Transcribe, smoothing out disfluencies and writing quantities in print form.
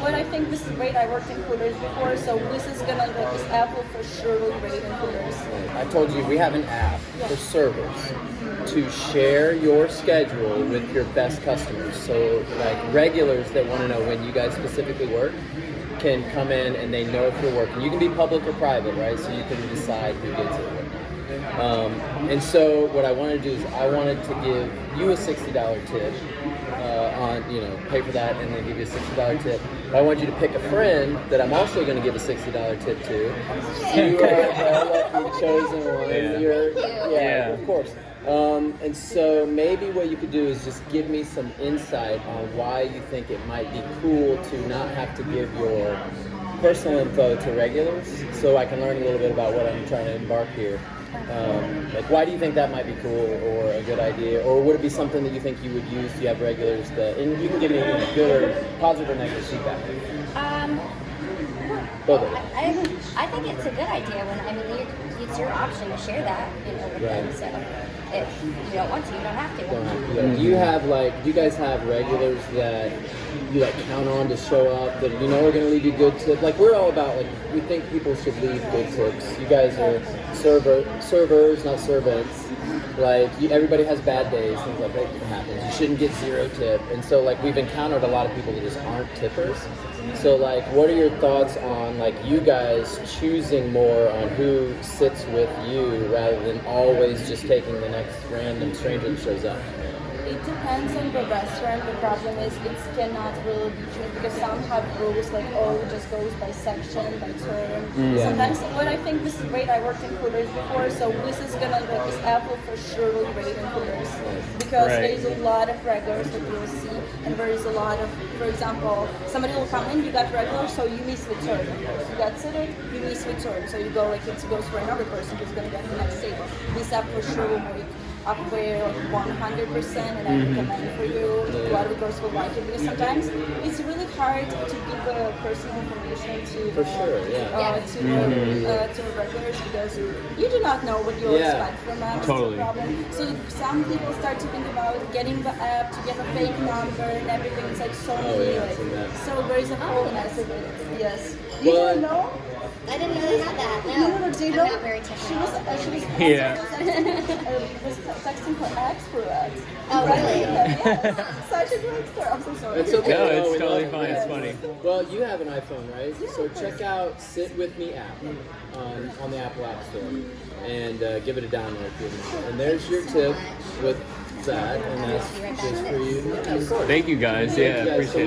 what I think this is great. I worked in Hooters before, so this is gonna like this app will for sure look great in Hooters. I told you we have an app for servers to share your schedule with your best customers. So like regulars that want to know when you guys specifically work can come in and they know if you're working. You can be public or private, right? So you can decide who gets it. And so what I wanted to do is I wanted to give you a $60 tip pay for that and then give you a $60 tip. But I want you to pick a friend that I'm also going to give a $60 tip to. You are the lucky chosen one. Yeah, of course. And so maybe what you could do is just give me some insight on why you think it might be cool to not have to give your personal info to regulars, so I can learn a little bit about what I'm trying to embark here. Like, why do you think that might be cool or a good idea? Or would it be something that you think you would use? Do you have regulars that, and you can give me good or positive or negative feedback. Both of them. I think it's a good idea it's your option to share that, with them. So if you don't want to, you don't have to. Do you guys have regulars that you count on to show up that are going to leave you good tips? Like, we're all about we think people should leave good tips. You guys are servers, not servants. Everybody has bad days, things like that happen. You shouldn't get zero tip. And so we've encountered a lot of people that just aren't tippers. So what are your thoughts on you guys choosing more on who sits with you rather than always just taking the next random stranger that shows up? It depends on the restaurant. The problem is it cannot really be true because some have rules it just goes by section, by turn. Sometimes what I think this is great. I worked in Hooters before, so this is gonna this app will for sure look great in Hooters because there's a lot of regulars that you'll see, and there is a lot of, for example, somebody will come in, you got regular, so you miss the turn. You got seated, you miss the turn, so you go it goes for another person who's gonna get the next table. This app for sure will make up there 100%, and I recommend for you regulars will like it because sometimes it's really hard to give personal information to regulars because you do not know what you expect from them. Totally. So some people start to think about getting the app to get a fake number and everything. It's so many so there is a whole mess of it. Yes. You didn't know? I didn't know they had that. No, do you know? I'm not very technical. She was texting her ex for that. Oh, really? Yes. Such a great story. I'm so sorry. It's okay. No, it's totally fine. It's funny. Well, you have an iPhone, right? So check out Sit With Me app on the Apple App Store and give it a download. And there's your tip with that, and that's just for you. Thank you guys. Yeah, appreciate it.